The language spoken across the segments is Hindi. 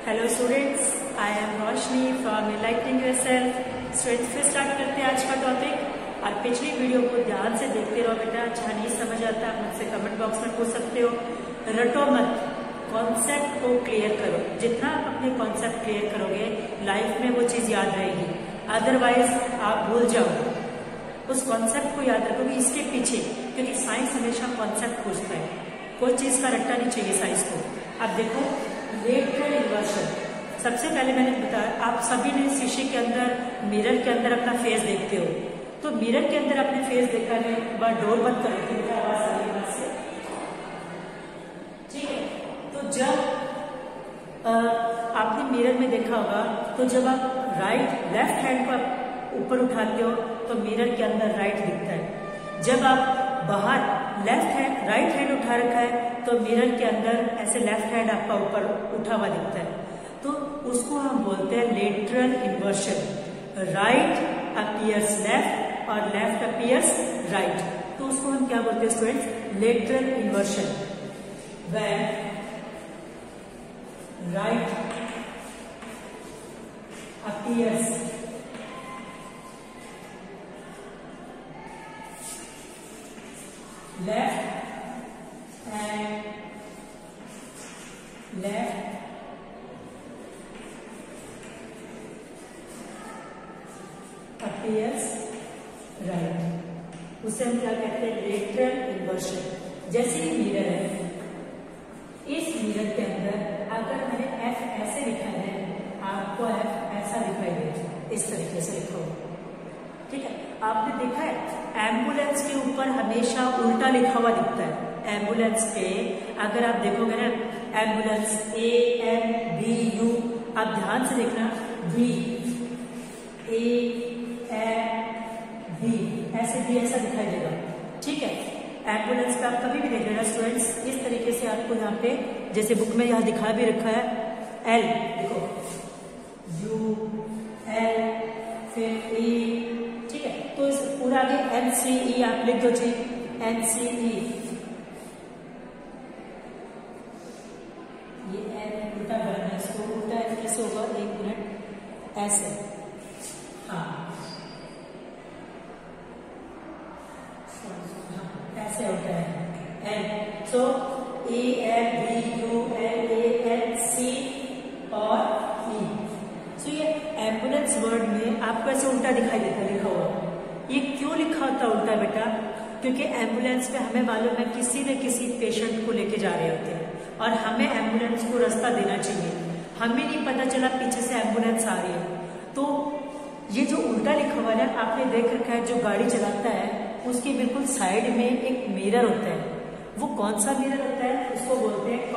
Hello students, I am Roshni from enlightening yourself. Students, फिर स्टार्ट करते हैं आज का टॉपिक। और पिछली वीडियो को ध्यान से देखते रहो बेटा। अच्छा नहीं समझ आता आप मुझसे कमेंट बॉक्स में पूछ सकते हो। रटो मत, कॉन्सेप्ट को क्लियर करो। जितना आप अपने कॉन्सेप्ट क्लियर करोगे लाइफ में वो चीज याद रहेगी, अदरवाइज आप भूल जाओ। उस कॉन्सेप्ट को याद रखोगे इसके पीछे, क्योंकि साइंस हमेशा कॉन्सेप्ट पूछता है, कोई चीज का रट्टा नहीं चाहिए साइंस को। अब देखो लेटरल इन्वर्शन। सबसे पहले मैंने बताया, आप सभी ने शीशे के अंदर, मिरर के अंदर अपना फेस देखते हो। तो मिरर के अंदर अपने फेस देखा है, एक बार डोर बंद करो क्योंकि आवाज आ रही है से, ठीक है। तो जब आपने मिरर में देखा होगा, तो जब आप लेफ्ट हैंड को ऊपर उठाते हो तो मिरर के अंदर राइट दिखता है। जब आप बाहर राइट हैंड उठा रखा है तो मिरर के अंदर ऐसे लेफ्ट हैंड आपका ऊपर उठा हुआ दिखता है। तो उसको हम बोलते हैं lateral inversion. Right appears left और लेफ्ट अपीयर्स राइट। तो उसको हम क्या बोलते हैं students? Lateral inversion. When right appears left and left appears right, उसे हम क्या कहते हैं? Lateral inversion. जैसे कि मिरर है, इस मिरर के अंदर अगर मैंने F ऐसे लिखा है, आपको F ऐसा दिखाई देगा, इस तरीके से लिखो, ठीक है। आपने देखा है एम्बुलेंस के ऊपर हमेशा उल्टा लिखा हुआ दिखता है। एम्बुलेंस पे अगर आप देखोगे ना, एम्बुलेंस AMBU, आप ध्यान से देखना, B AMB ऐसे भी ऐसा दिखाई देगा, ठीक है। एम्बुलेंस पे आप कभी भी देख लेना स्टूडेंट्स, इस तरीके से आपको यहाँ पे, जैसे बुक में यहाँ दिखा भी रखा है L, देखो UL फिर E, ठीक है। तो इस पूरा आगे NCE आप लिख दो जी, NCE। ये N उल्टा करना है, इसको उल्टा कैसे होगा? एक मिनट, ऐसे, हाँ ऐसे होता है N। सो AMBULANC और E। सो ये एम्बुलेंस वर्ड में आपको ऐसे उल्टा दिखाई देता है लिखा हुआ। ये क्यों लिखा होता है उल्टा बेटा? क्योंकि एम्बुलेंस में हमें मालूम है किसी न किसी पेशेंट को लेके जा रहे होते हैं और हमें एम्बुलेंस को रास्ता देना चाहिए। हमें नहीं पता चला पीछे से एम्बुलेंस आ रही है, तो ये जो उल्टा लिखा हुआ है, आपने देख रखा है, जो गाड़ी चलाता है उसके बिल्कुल साइड में एक मिरर होता है। वो कौन सा मिरर होता है? उसको बोलते हैं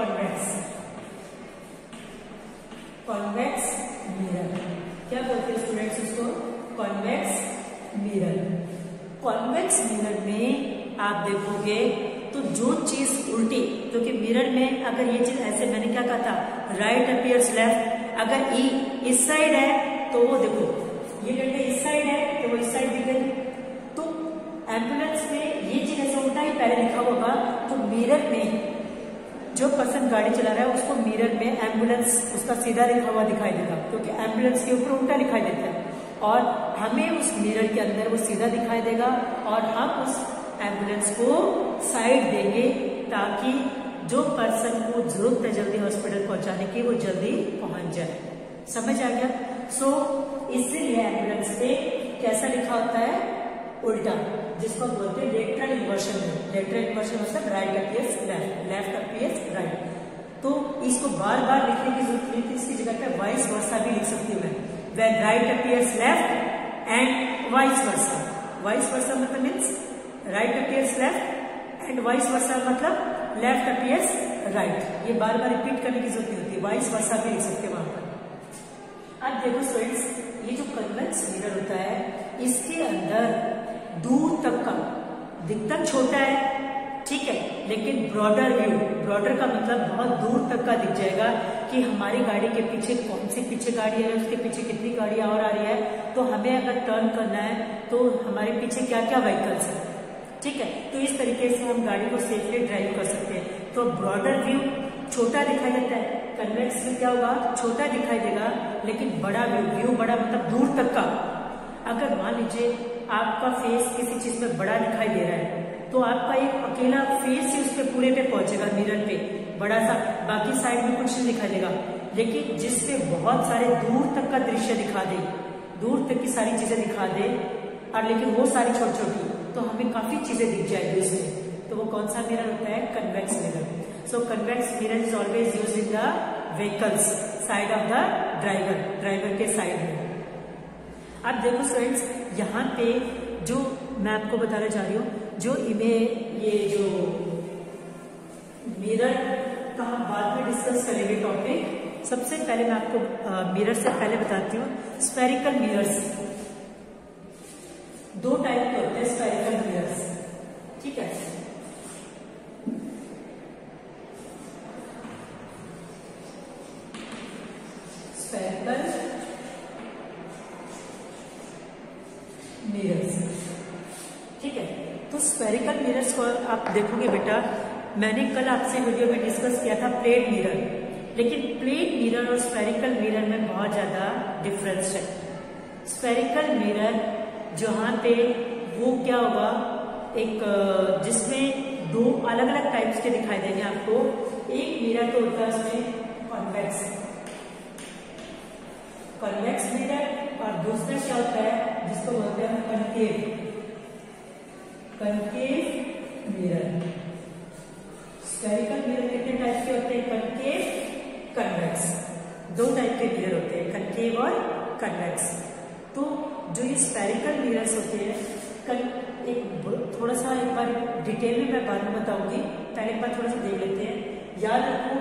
कॉन्वेक्स मिरर। क्या बोलते हैं स्टूडेंट्स उसको? Convex mirror. कॉन्वेक्स मिरर में आप देखोगे तो जो चीज उल्टी, क्योंकि मिरर में अगर ये चीज ऐसे, मैंने क्या कहा था, राइट अपीयर्स लेफ्ट, अगर E इस साइड है तो वो देखो, ये डंडे इस साइड है तो वो इस साइड दिख गई। तो एम्बुलेंस में ये चीज ऐसे उल्टा ही पहले लिखा होगा, तो मिरर में जो पर्सन गाड़ी चला रहा है उसको मिरर में एम्बुलेंस उसका सीधा लिखा हुआ दिखाई देगा, क्योंकि एम्बुलेंस के ऊपर उल्टा दिखाई देता है। और हमें उस मिरर के अंदर वो सीधा दिखाई देगा और हम उस एम्बुलेंस को साइड देंगे ताकि जो पर्सन को जरूरत है जल्दी हॉस्पिटल पहुंचाने की, वो जल्दी पहुंच जाए। समझ आ गया? सो इसीलिए एम्बुलेंस पे कैसा लिखा होता है? उल्टा, जिसको बोलते हैं लेटरल इन्वर्शन। लेटरल इन्वर्शन मतलब right appears left, left appears right. तो इसको बार बार लिखने की जरूरत नहीं थी, इसकी जगह पे वाइस वर्सा भी लिख सकती हूँ मैं। When right appears left and vice versa. Vice versa मतलब means right appears left and vice versa मतलब left appears right. ये बार बार रिपीट करने की जरूरत नहीं होती, vice versa भी लिख सकते हैं वहां पर। अब देखो स्टूडेंट्स, ये जो कन्वेक्स मिरर होता है, इसके अंदर दूर तक का दिखता छोटा है, ठीक है, लेकिन ब्रॉडर व्यू, ब्रॉडर का मतलब बहुत दूर तक का दिख जाएगा कि हमारी गाड़ी के पीछे कौन सी पीछे गाड़ी है, उसके पीछे कितनी गाड़ियां और आ रही है। तो हमें अगर टर्न करना है तो हमारे पीछे क्या क्या व्हीकल्स है, ठीक है। तो इस तरीके से हम गाड़ी को सेफली ड्राइव कर सकते हैं। तो ब्रॉडर व्यू छोटा दिखाई देता है, कन्वेक्स में क्या होगा, छोटा दिखाई देगा लेकिन बड़ा व्यू बड़ा मतलब दूर तक का। अगर मान लीजिए आपका फेस किसी चीज में बड़ा दिखाई दे रहा है तो आपका एक अकेला फेस ही उस पे पूरे पे पहुंचेगा, मिरर पे बड़ा सा, बाकी साइड में कुछ नहीं दिखाई देगा। लेकिन जिसपे बहुत सारे दूर तक का दृश्य दिखा दे, दूर तक की सारी चीजें दिखा दे, और लेकिन वो सारी छोटी छोटी, तो हमें काफी चीजें दिख जाएगी उसमें। तो वो कौन सा मिरर होता है, convex mirror. So convex mirror is always use in the vehicles, side of the driver के साइड में। अब देखो स्टूडेंट्स, यहाँ पे जो मैं आपको बताने जा रही हूँ, जो इमेज, ये जो मिरर का हम बाद में डिस्कस करेंगे टॉपिक। सबसे पहले मैं आपको मिरर से पहले बताती हूँ स्फेरिकल मिरर्स। दो टाइप के होते हैं स्फेरिकल मिरर्स, ठीक है। स्फेरिकल मिरर्स, ठीक है। तो स्फेरिकल मिरर्स को आप देखोगे बेटा, मैंने कल आपसे वीडियो में डिस्कस किया था प्लेट मिरर, लेकिन प्लेट मिरर और स्फेरिकल मिरर में बहुत ज्यादा डिफरेंस है। स्फेरिकल मिरर जहां पे वो क्या होगा, एक जिसमें दो अलग अलग टाइप्स के दिखाई देंगे आपको। एक मिरर तो होता है उसमें कन्वेक्स मिरर, और दूसरा क्या होता है जिसको बोलते हैं कनकेव मिरर। स्फेरिकल मिरर कितने टाइप के होते हैं, कनकेव, कन्वेक्स, दो टाइप के मिरर होते हैं, कनकेव और कन्वेक्स। तो जो ये स्फेरिकल मिरर्स होते हैं, एक थोड़ा सा एक बार डिटेल में मैं बाद में बताऊंगी, पहले एक बार थोड़ा सा देख लेते हैं। याद रखो,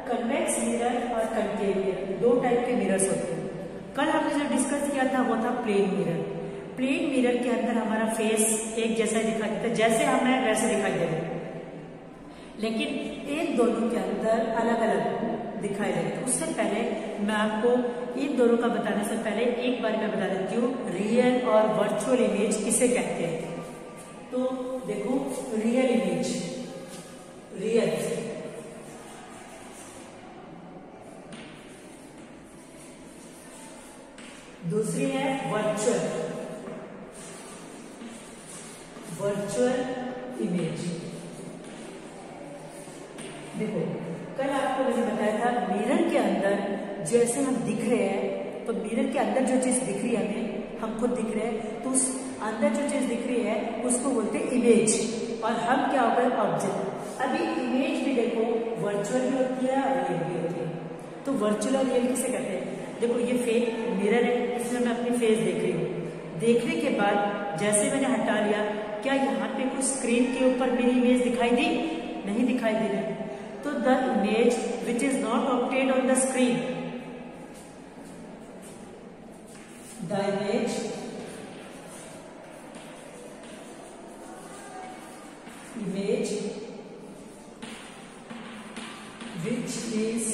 कन्वेक्स मिरर और कनकेव मिरर दो टाइप के मिरर्स होते हैं। कल हमने जो डिस्कस किया था वो था प्लेन मिरर। प्लेन मिरर के अंदर हमारा फेस एक जैसा दिखाई देता है, जैसे हम हैं वैसे दिखाई दे रहे हैं, लेकिन इन दोनों के अंदर अलग अलग दिखाई देते हैं। उससे पहले मैं आपको इन दोनों का बताने से पहले एक बार मैं बता देती हूँ रियल और वर्चुअल इमेज किसे कहते हैं। तो देखो, रियल इमेज, रियल, दूसरी है वर्चुअल इमेज। देखो, कल आपको मैंने बताया था मिरर के अंदर जैसे हम दिख रहे हैं, तो मिरर के अंदर जो चीज दिख रही है हमें, हम खुद दिख रहे हैं, तो उस अंदर जो चीज दिख रही है उसको बोलते हैं इमेज, और हम क्या होता है, ऑब्जेक्ट। अभी इमेज भी देखो वर्चुअल भी होती है और रियल भी होती है। तो वर्चुअल और रियल किसे कहते हैं, देखो ये फेक मिरर है, इसमें मैं अपनी फेस देख रही हूँ। देखने के बाद जैसे मैंने हटा लिया, क्या यहाँ पे कुछ स्क्रीन के ऊपर मेरी इमेज दिखाई दी, नहीं दिखाई दे रही। तो the image which is not obtained on the screen, the image which is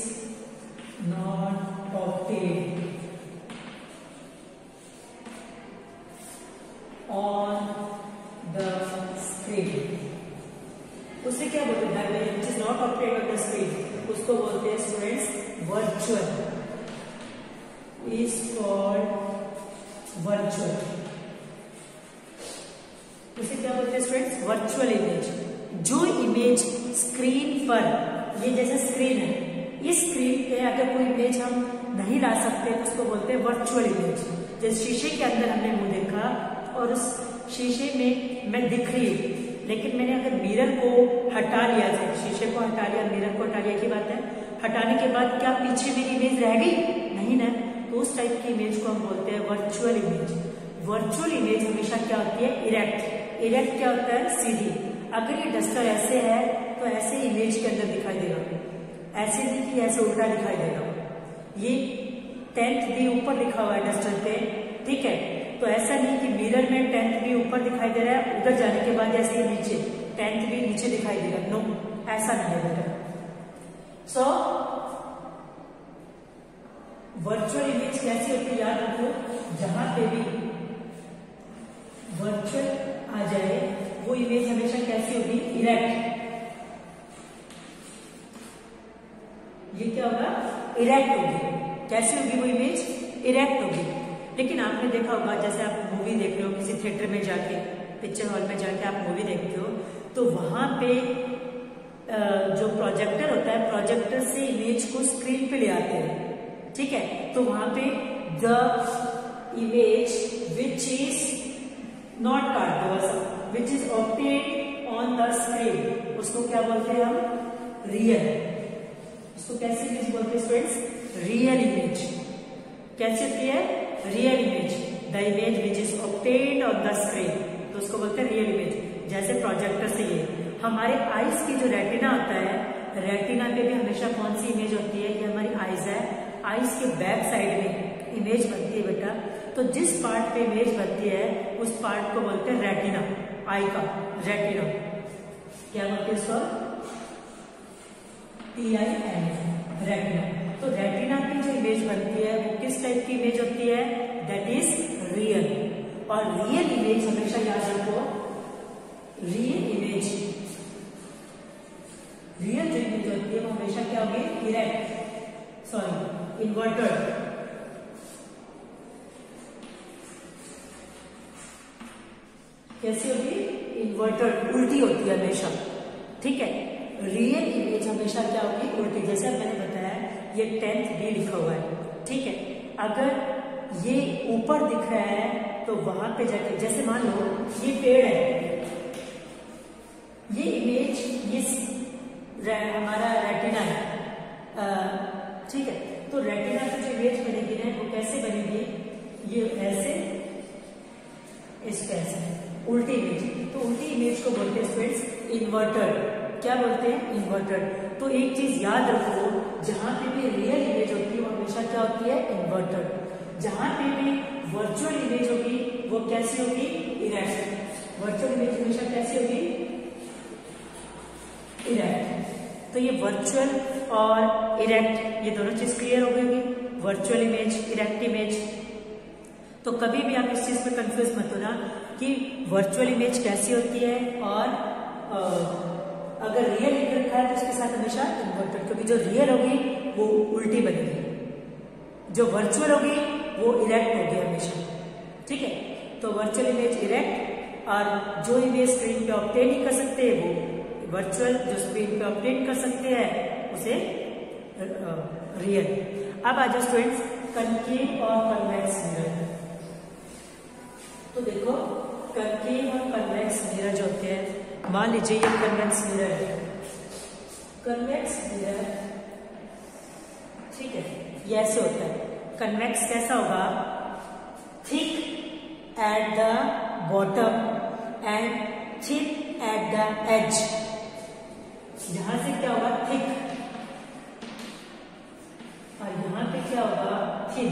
not obtained on the screen, उसे क्या बोलते हैं, which is not obtained on the screen, उसको बोलते हैं students virtual, is called virtual. उसे क्या बोलते हैं स्टूडेंट्स, वर्चुअल इमेज। जो इमेज स्क्रीन पर, ये जैसे स्क्रीन है, इस स्क्रीन पे अगर कोई इमेज हम नहीं ला सकते तो उसको बोलते हैं वर्चुअल इमेज। जैसे शीशे के अंदर हमने मुंह देखा और उस शीशे में मैं दिख रही हूँ, लेकिन मैंने अगर मिरर को हटा लिया, शीशे को हटा लिया, मिरर को हटा लिया की बात है, हटाने के बाद क्या पीछे मेरी इमेज रह गई, नहीं ना, तो उस टाइप की इमेज को हम बोलते हैं वर्चुअल इमेज। वर्चुअल इमेज हमेशा क्या होती है, इरेक्ट। इरेक्ट क्या होता है, सीधी। अगर ये डस्टर ऐसे है तो ऐसे इमेज के अंदर दिखाई देगा, ऐसे नहीं कि ऐसे उल्टा दिखाई देगा। ये 10th भी ऊपर लिखा हुआ है डस्टर पे, ठीक है, तो ऐसा नहीं कि मिरर में 10th भी ऊपर दिखाई दे रहा है, उधर जाने के बाद ऐसे नीचे 10th भी नीचे दिखाई देगा, नो, ऐसा नहीं है बेटा। सो वर्चुअल इमेज कैसी होती है, याद रखो, जहां पे भी वर्चुअल आ जाए वो इमेज हमेशा कैसी होगी, इरेक्ट। ये क्या होगा, इरेक्ट होगी। कैसी होगी वो इमेज? इरेक्ट होगी। लेकिन आपने देखा होगा, जैसे आप मूवी देख रहे हो किसी थिएटर में जाके, पिक्चर हॉल में जाके आप मूवी देखते हो, तो वहां पे जो प्रोजेक्टर होता है, प्रोजेक्टर से इमेज को स्क्रीन पे ले आते हैं, ठीक है। तो वहां पे the image which is not card, which is obtained on the screen, उसको क्या बोलते हैं हम? रियल। उसको कैसी इमेज बोलते हैं स्टूडेंट्स? Real image. कैसी होती है? Real image. The image which is obtained on the screen, तो उसको बोलते हैं रियल इमेज। जैसे प्रोजेक्टर से ये हमारे आईज की जो रेटिना होता है, रेटिना पे भी हमेशा कौन सी इमेज होती है? ये हमारी आईज है। आईज के बैक साइड में इमेज बनती है बेटा। तो जिस पार्ट पे इमेज बनती है उस पार्ट को बोलते हैं रेटिना। आई का रेटिना क्या बोलते हैं इसको? TIN, retina. तो रेटिना की जो इमेज बनती है वो किस टाइप की इमेज होती है? That is real. और रियल इमेज हमेशा याद रखो, रियल इमेज, रियल जो इमेज होती है वो हमेशा क्या होगी? Erect, sorry inverted. कैसी होगी? इन्वर्टेड, उल्टी होती है हमेशा, ठीक है। रियल इमेज हमेशा क्या होगी? उल्टी। जैसे मैंने बताया ये 10th B लिखा हुआ है, ठीक है। अगर ये ऊपर दिख रहा है तो वहां पे जाके, जैसे मान लो ये पेड़ है, ये इमेज ये हमारा रेटिना है, ठीक है। तो रेटिना की जो इमेज बनेगी ना वो कैसे बनेगी? ये ऐसे, इस ऐसे उल्टी इमेज। तो उल्टी इमेज को बोलते हैं स्टूडेंट्स इन्वर्टेड। क्या बोलते हैं? इन्वर्टेड। तो एक चीज याद रखो, जहां पे भी रियल इमेज होती है वो हमेशा क्या होती है? इन्वर्टेड। जहां पे भी वर्चुअल इमेज होगी वो कैसी होगी? इरेक्ट। वर्चुअल इमेज हमेशा कैसी होगी? इरेक्ट। तो ये वर्चुअल और इरेक्ट, ये दोनों चीज क्लियर हो गई? Virtual image, erect image. तो कभी भी आप इस चीज पे कंफ्यूज मत होना कि वर्चुअल इमेज कैसी होती है और अगर रियल लिख रखा है तो उसके साथ हमेशा इन्वर्टेड, क्योंकि जो रियल होगी वो उल्टी बनेगी, जो वर्चुअल होगी वो इरेक्ट होगी हमेशा, ठीक है। तो वर्चुअल इमेज इरेक्ट, और जो इमेज स्क्रीन पे ऑब्टेन नहीं कर सकते वो वर्चुअल, जो स्क्रीन पे ऑब्टेन कर सकते हैं उसे रियल। अब आ जाओ स्टूडेंट्स कनकेव और कन्वेक्स मिरर। तो देखो कनकेव और कन्वेक्स मिरर जो होते हैं, मान लीजिए ये कन्वेक्स मिरर है, कन्वेक्स मिरर, ठीक है, ये ऐसे होता है। कन्वेक्स कैसा होगा? Thick at the bottom and thin at the edge. यहां से क्या होगा? थिक, और यहां पे क्या होगा? थिन।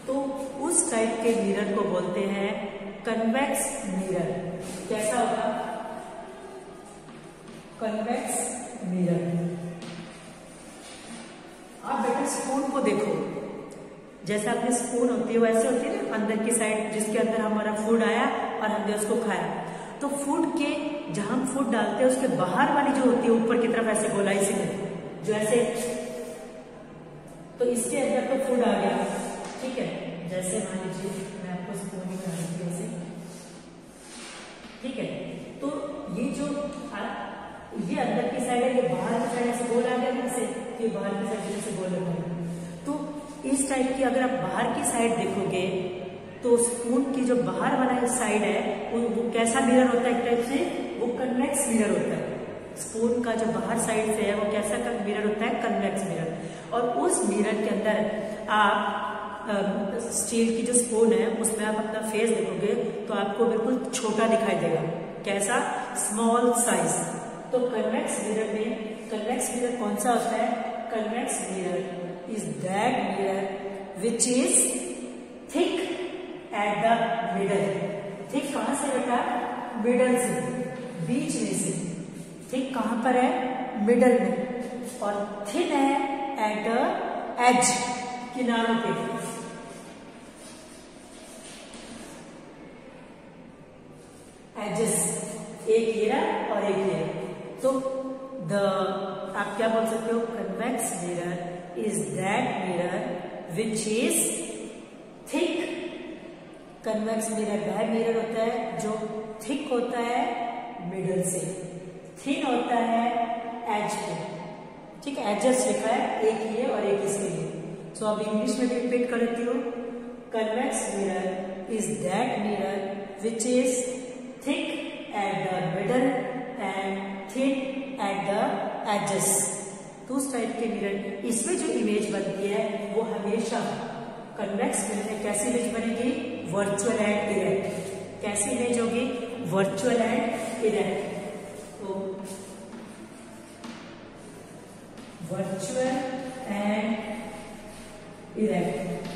तो उस टाइप के मिरर को बोलते हैं कन्वेक्स मिरर। कैसा होगा? Convex mirror. आप बेटा स्पून को देखो, जैसे आपने स्पून होती है वैसे होती है ना अंदर की साइड, जिसके अंदर हमारा फूड आया और हमने उसको खाया। तो फूड के जहां हम फूड डालते हैं उसके बाहर वाली जो होती है ऊपर की तरफ ऐसे गोलाई से जो ऐसे, तो इसके अंदर तो फूड आ गया, ठीक है। जैसे मान लीजिए मैं आपको स्पून ही बना देती हूँ ऐसे, ठीक है। तो ये जो ये अंदर की साइड है, ये बाहर की साइड से गोल आ गया ना, ये बाहर की साइड से गोल हो गया। तो इस टाइप की अगर आप बाहर की साइड देखोगे तो स्पून की जो बाहर वाला साइड है वो कैसा मिरर होता है? एक टाइप से वो कन्वेक्स मिरर होता है। स्पून का जो बाहर साइड से है वो कैसा मिरर होता है? Convex mirror. और उस मिरर के अंदर आप स्टील की जो स्पून है उसमें आप अपना फेस देखोगे तो आपको बिल्कुल छोटा दिखाई देगा। कैसा? Small size. तो कन्वेक्स मिरर में, कन्वेक्स मिरर कौन सा होता है? Convex mirror is that mirror which is thick at the middle. Thick कहां से बेटा? मिडल से, बीच में से। थिक कहां पर है? मिडल में। और थिन है एट द एज, किनारों पे। एजेस, एक ये और एक ये। तो आप क्या बोल सकते हो, convex mirror is that mirror which is thick. Convex mirror वह मिरर होता है जो थिक होता है मिडल से, थिन होता है एज पे। ठीक है, एडजस्ट लिखा है, एक ये और एक इसके लिए। सो अब इंग्लिश में भी रिपीट कर देती हूँ, convex mirror is that mirror which is thick at the middle and thin at the edges. तो उस टाइप के मिरर, इसमें जो इमेज बनती है वो हमेशा कन्वेक्स मिरर में कैसी इमेज बनेगी, वर्चुअल एंड इरेक्ट। कैसी इमेज होगी, वर्चुअल एंड इरेक्ट। तो वर्चुअल एंड इरेक्ट,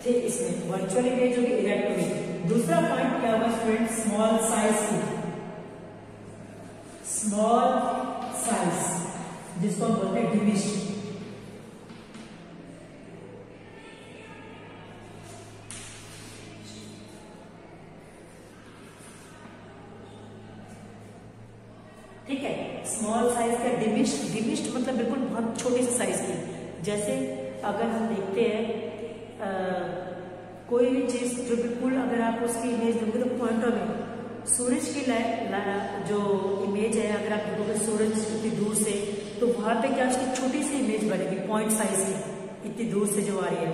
ठीक, इसमें वर्चुअल इमेज होगी, इरेक्ट होगी। दूसरा पॉइंट क्या होगा स्टूडेंट, स्मॉल साइज की, स्मॉल साइज जिसको हम बोलते हैं डिमिनिश्ड। ठीक है, स्मॉल साइज का डिमिनिश्ड, डिमिनिश्ड मतलब बिल्कुल बहुत छोटे से साइज की। जैसे अगर हम देखते हैं कोई भी चीज जो बिल्कुल, अगर आप उसकी इमेज देखोगे तो पॉइंटों में सूरज की जो इमेज है, अगर आप देखोगे सूरज इतनी दूर से, तो वहां पे क्या उसकी छोटी सी इमेज बनेगी, पॉइंट साइज की, इतनी दूर से जो आ रही है,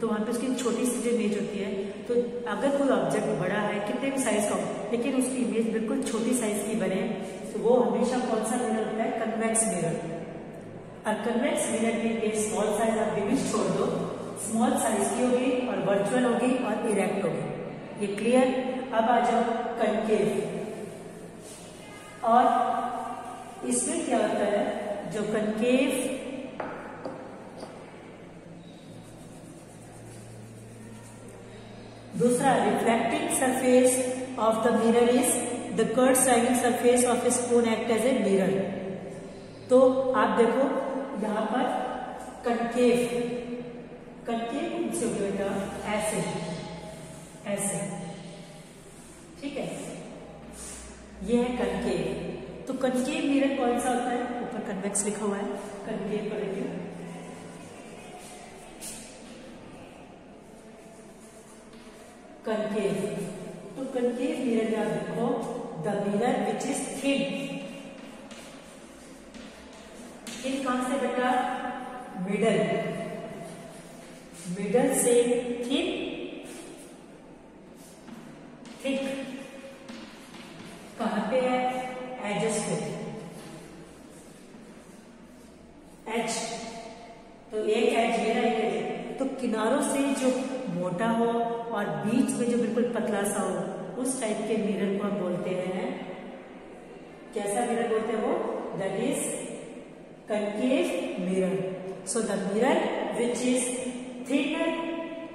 तो वहां पे उसकी छोटी सी जो इमेज होती है। तो अगर कोई ऑब्जेक्ट बड़ा है, कितने भी साइज का हो, लेकिन उसकी इमेज बिल्कुल छोटी साइज की बने, तो वो हमेशा कौन सा मिरर होता है, कन्वेक्स मिरर। और कन्वेक्स मिरर में स्मॉल साइज आप डिमिनिश्ड छोड़ दो, स्मॉल साइज की होगी और वर्चुअल होगी और इरेक्ट होगी। ये क्लियर। अब आ जाओ कनकेव। और इसमें क्या होता है, जो कनकेव, दूसरा reflecting surface of the mirror is the curved sliding surface of a spoon act as a mirror. तो आप देखो यहां पर कनकेव, कनकेव से बेटा ऐसे ऐसे, ठीक है, ये है कनकेव। तो कनकेव मिरर कौन सा होता है, ऊपर कन्वेक्स लिखा हुआ है, कनकेव पर देखिए, कनकेव। तो कनकेव मिरर में आप देखो the mirror which is thin, thin कहां से बेटा, मिडल, मिडल से थिन, थिक कहां पे है, एजेस पे, एज। तो एक एज ये रहा, एक एज, तो किनारों से जो मोटा हो और बीच में जो बिल्कुल पतला सा हो, उस टाइप के मिरर को हम बोलते हैं, कैसा मिरर बोलते हैं वो, that is concave mirror. So the mirror which is thinner,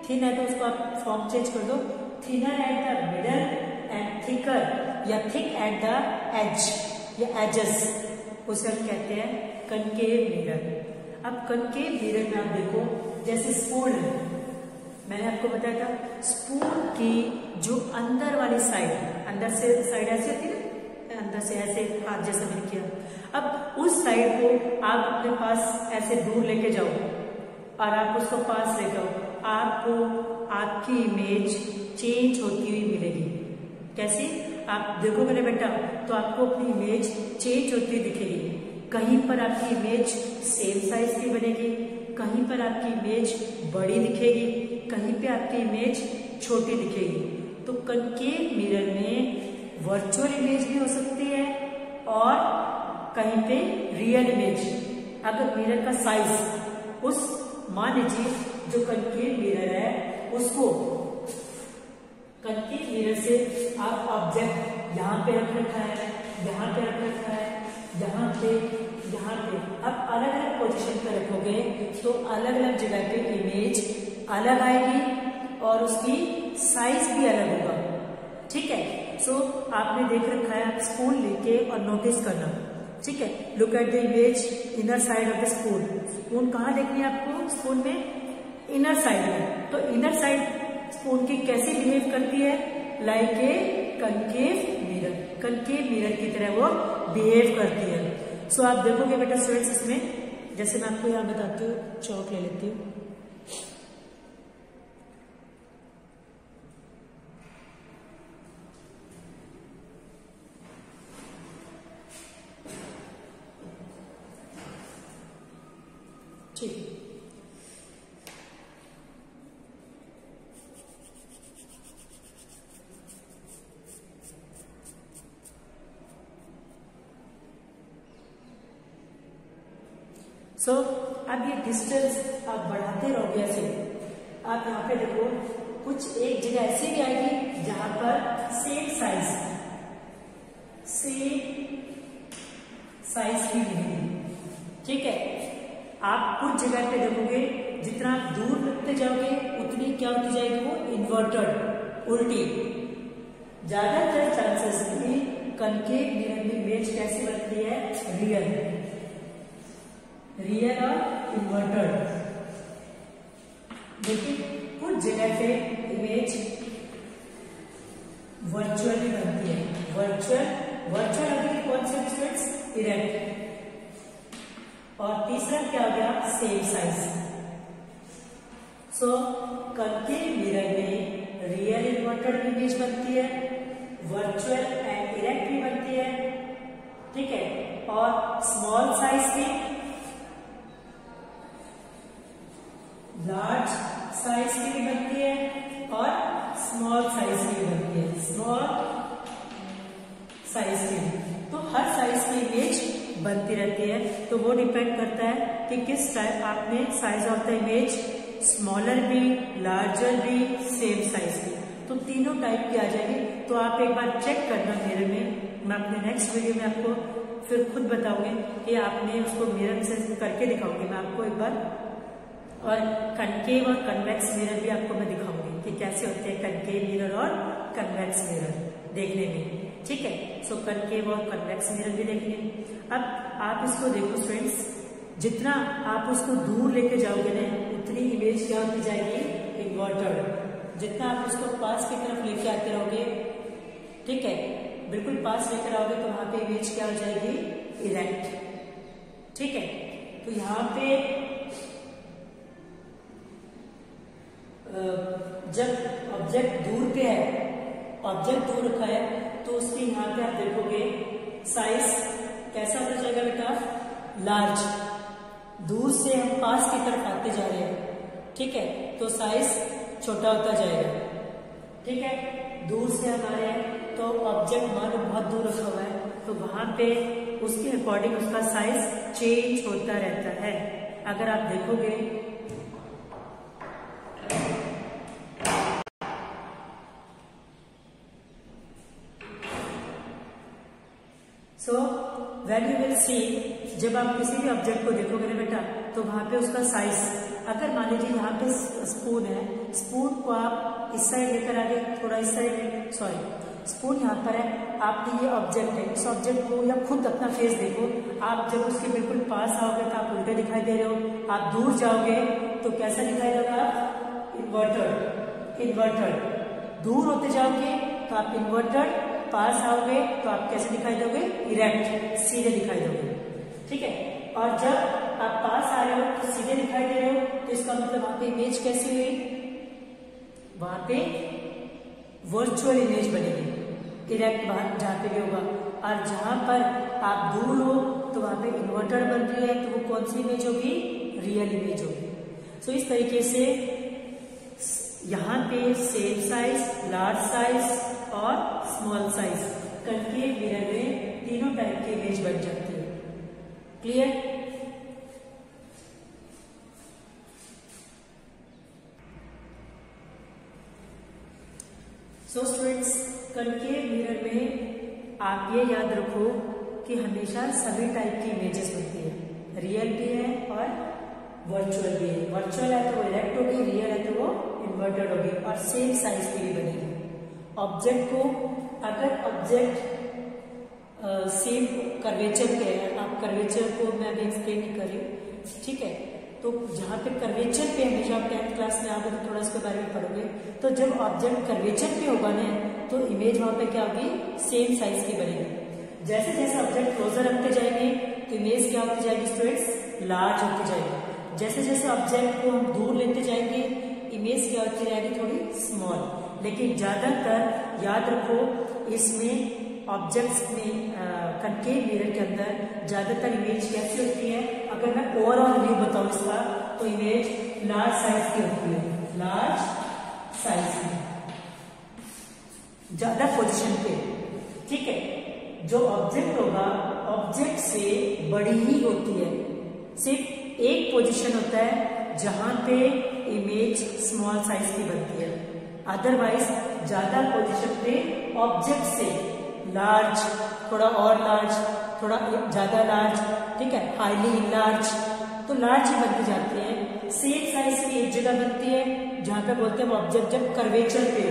thin है तो उसको आप फॉर्म चेंज कर दो, thinner eight the middle and thicker या थिक एट द एज या एजेस, उसे हम कहते हैं कनकेव मिरर। अब कनकेव मिरर में आप देखो, जैसे स्पून है, मैंने आपको बताया था स्पून की जो अंदर वाली साइड, अंदर से साइड ऐसी होती है ना, अंदर से ऐसे हाथ जैसा मैंने किया, अब उस साइड को आप अपने पास ऐसे दूर लेके जाओ और आप उसको पास ले जाओ, आपको आपकी इमेज चेंज होती हुई मिलेगी। कैसे, आप देखोगे ना बेटा, तो आपको अपनी इमेज चेंज होती हुई दिखेगी। कहीं पर आपकी इमेज सेम साइज की बनेगी, कहीं पर आपकी इमेज बड़ी दिखेगी, कहीं पे आपकी इमेज छोटी दिखेगी। तो कनकेव मिरर में वर्चुअल इमेज भी हो सकती है और कहीं पे रियल इमेज। अगर मिरर का साइज, उस मान लीजिए जो कनकेव मिरर है उसको, कनकेव मिरर से आप ऑब्जेक्ट यहाँ पे रख रखा है, यहाँ पे रख रखा है, यहाँ पे, यहाँ पे, अब अलग अलग पोजीशन पे रखोगे तो अलग अलग जगह पे इमेज अलग आएगी और उसकी साइज भी अलग होगा। ठीक है, सो आपने देख रखा है, आप स्पून लेके और नोटिस करना। ठीक है, look at the image inner side of the spoon. Spoon कहाँ देखनी है आपको, स्पून में इनर साइड में। तो इनर साइड स्पून की कैसे बिहेव करती है, like a concave mirror, concave mirror की तरह वो बिहेव करती है। सो आप देखोगे बेटा स्टूडेंट्स इसमें, जैसे मैं आपको यहाँ बताती हूँ, चौक ले लेती हूँ। ठीक, सो अब ये डिस्टेंस आप बढ़ाते रहोगे ऐसे। आप यहाँ पे देखो कुछ एक जगह ऐसी भी आएगी जहां पर सेम साइज भी मिलेगी। ठीक है, आप कुछ जगह पे देखोगे जितना आप दूर रखते जाओगे उतनी क्या होती जाएगी, वो इन्वर्टेड, उल्टी। ज्यादातर चांसेस में कनकेव मिरर में इमेज कैसी बनती है, रियल और इन्वर्टेड। देखिए कुछ जगह पे इमेज वर्चुअली बनती है, वर्चुअल अभी कौन से स्टूडेंट्स, इरेक्ट। और तीसरा क्या हो गया, सेम साइज। सो कनकेव मिरर में रियल इन्वर्टेड इमेज बनती है, वर्चुअल एंड इरेक्ट भी बनती है। ठीक है, और स्मॉल साइज की, लार्ज साइज की भी बनती है और स्मॉल साइज की भी बनती है, स्मॉल साइज की। तो हर साइज की इमेज बनती रहती है। तो वो डिपेंड करता है कि किस टाइप आपने size of the image, smaller भी, लार्जर भी, सेम साइज की, तो तीनों टाइप की आ जाएगी। तो आप एक बार चेक करना मिरर में। मैं अपने नेक्स्ट वीडियो में आपको फिर खुद बताऊंगी कि आपने उसको मिरर से करके दिखाऊंगी मैं आपको एक बार। और कनकेव और कन्वेक्स मिरर भी आपको मैं दिखाऊंगी कि कैसे होते हैं कनकेव मिरर और कन्वेक्स मिरर देखने में। ठीक है, सो कनकेव और कन्वेक्स मिरर भी देखेंगे। अब आप इसको देखो स्टूडेंट्स, जितना आप उसको दूर लेके जाओगे ना उतनी इमेज क्या होती जाएगी, इन्वर्टेड। जितना आप उसको पास की तरफ लेके आते रहोगे, ठीक है, बिल्कुल पास लेकर आओगे तो वहां पे इमेज क्या हो जाएगी, इरेक्ट। ठीक है, तो यहाँ पे जब ऑब्जेक्ट दूर पे है, ऑब्जेक्ट दूर रखा है, तो उसके यहाँ पे आप देखोगे साइज कैसा होता जाएगा बेटा, लार्ज। दूर से हम पास की तरफ आते जा रहे हैं, ठीक है, तो साइज छोटा होता जाएगा। ठीक है, दूर से हम आ रहे हैं तो ऑब्जेक्ट मान लो बहुत दूर रखा हुआ है, तो वहां पे उसके अकॉर्डिंग उसका साइज चेंज होता रहता है। अगर आप देखोगे so when you will see, जब आप किसी भी ऑब्जेक्ट को देखोगे ना बेटा, तो वहां पे उसका साइज, अगर मान लीजिए यहाँ पे स्पून है, स्पून को आप इस साइड लेकर आगे, थोड़ा इस साइड, सॉरी स्पून यहाँ पर है, आपने ये ऑब्जेक्ट है, इस ऑब्जेक्ट को या खुद अपना फेस देखो, आप जब उसके बिल्कुल पास आओगे तो आप उल्टे दिखाई दे रहे हो, आप दूर जाओगे तो कैसा दिखाई देगा, इन्वर्टेड। दूर होते जाओगे तो आप इन्वर्टेड, पास आओगे तो आप कैसे दिखाई दोगे, इरेक्ट, सीधे दिखाई दोगे। ठीक है, और जब आप पास आ रहे हो तो सीधे दिखाई दे रहे हो, तो इसका मतलब वहां पे इमेज कैसी हुई, वहां पे वर्चुअल इमेज बनेगी, इरेक्ट जहां पे भी होगा। और जहां पर आप दूर हो तो वहां पे इन्वर्टेड बन रही है, तो वो कौन सी इमेज होगी, रियल इमेज होगी। सो इस तरीके से यहाँ पे सेम साइज, लार्ज साइज और स्मॉल साइज कनकेव मिरर में तीनों टाइप की इमेज बन जाती है। Clear? So students, concave mirror में आप ये याद रखो कि हमेशा सभी टाइप की इमेजेस बनती है, रियल भी है और वर्चुअल भी है। वर्चुअल है तो वो इरेक्ट होगी, रियल है तो वो इन्वर्टेड होगी, और सेम साइज की भी बनेगी। ऑब्जेक्ट को, अगर ऑब्जेक्ट सेम कर्वेचर पे है, आप कर्वेचर को मैं अभी एक्सप्लेन नहीं कर रही हूँ, ठीक है, तो जहाँ पे कर्वेचर पे हमेशा आप 10th क्लास में आओगे तो थोड़ा इसके बारे में पढ़ोगे, तो जब ऑब्जेक्ट कर्वेचर पे होगा ना तो इमेज वहां पे क्या होगी, सेम साइज की बनेगी। जैसे जैसे ऑब्जेक्ट क्लोजर रखते जाएंगे तो इमेज क्या होती जाएगी स्टूडेंट्स, लार्ज होती जाएगी। जैसे जैसे ऑब्जेक्ट को हम दूर लेते जाएंगे इमेज क्या होती जाएगी, थोड़ी स्मॉल। लेकिन ज्यादातर याद रखो इसमें ऑब्जेक्ट्स में कनकेव मिरर के अंदर ज्यादातर इमेज कैसी होती है, अगर मैं ओवरऑल व्यू बताऊं इसका तो इमेज लार्ज साइज की होती है, लार्ज साइज की, ज्यादा पोजीशन पे। ठीक है, जो ऑब्जेक्ट होगा ऑब्जेक्ट से बड़ी ही होती है, सिर्फ एक पोजीशन होता है जहां पे इमेज स्मॉल साइज की बनती है, अदरवाइज ज्यादा पोजीशन पे ऑब्जेक्ट से लार्ज, थोड़ा और लार्ज, थोड़ा ज्यादा लार्ज, ठीक है, हाईली लार्ज, तो लार्ज ही बनती जाती है। सेम साइज की एक जगह बनती है जहां पे बोलते हैं ऑब्जेक्ट जब कर्वेचर पे,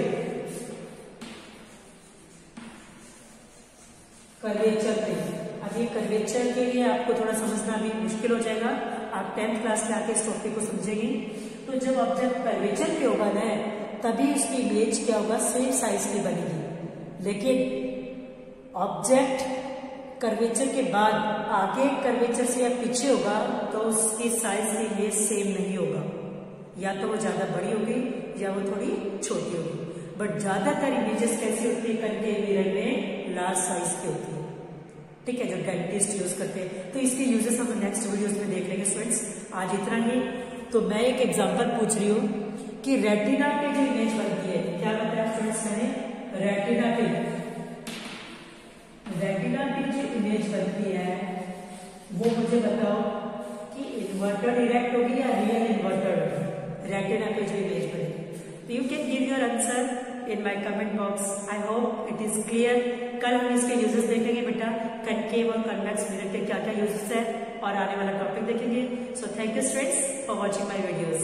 कर्वेचर पे। अभी कर्वेचर के लिए आपको थोड़ा समझना भी मुश्किल हो जाएगा, आप 10th क्लास में आके इस टॉपिक को समझेंगे। तो जब ऑब्जेक्ट कर्वेचर पे होगा ना तभी उसकी इमेज क्या होगा, सेम साइज की बनेगी। लेकिन ऑब्जेक्ट कर्वेचर के बाद आगे कर्वेचर से या पीछे होगा तो उसकी साइज की इमेज सेम नहीं होगा, या तो वो ज्यादा बड़ी होगी या वो थोड़ी छोटी होगी। बट ज्यादातर इमेजेस कैसी होती है कनकेव मिरर में, लार्ज साइज की होती है। ठीक है, जो डेंटिस्ट यूज करते हैं। तो इसके यूजेस हम नेक्स्ट वीडियोस में देख लेंगे स्टूडेंट्स। आज इतना ही। तो मैं एक एग्जांपल पूछ रही हूँ कि रेटिना पे जो इमेज बनती है, क्या बताया स्टूडेंट्स मैंने, रेटिना पे जो इमेज बनती है वो मुझे बताओ कि इन्वर्टेड इरेक्ट होगी या रियल इन्वर्टेड, रेटिना पे जो इमेज बनेगी। You can give your answer in my comment box. I hope it is clear. कल हम इसके यूजेस देखेंगे बेटा, कनकेव और कन्वेक्स मिरर के क्या क्या यूजेस है, और आने वाला टॉपिक देखेंगे। So thank you students for watching my videos.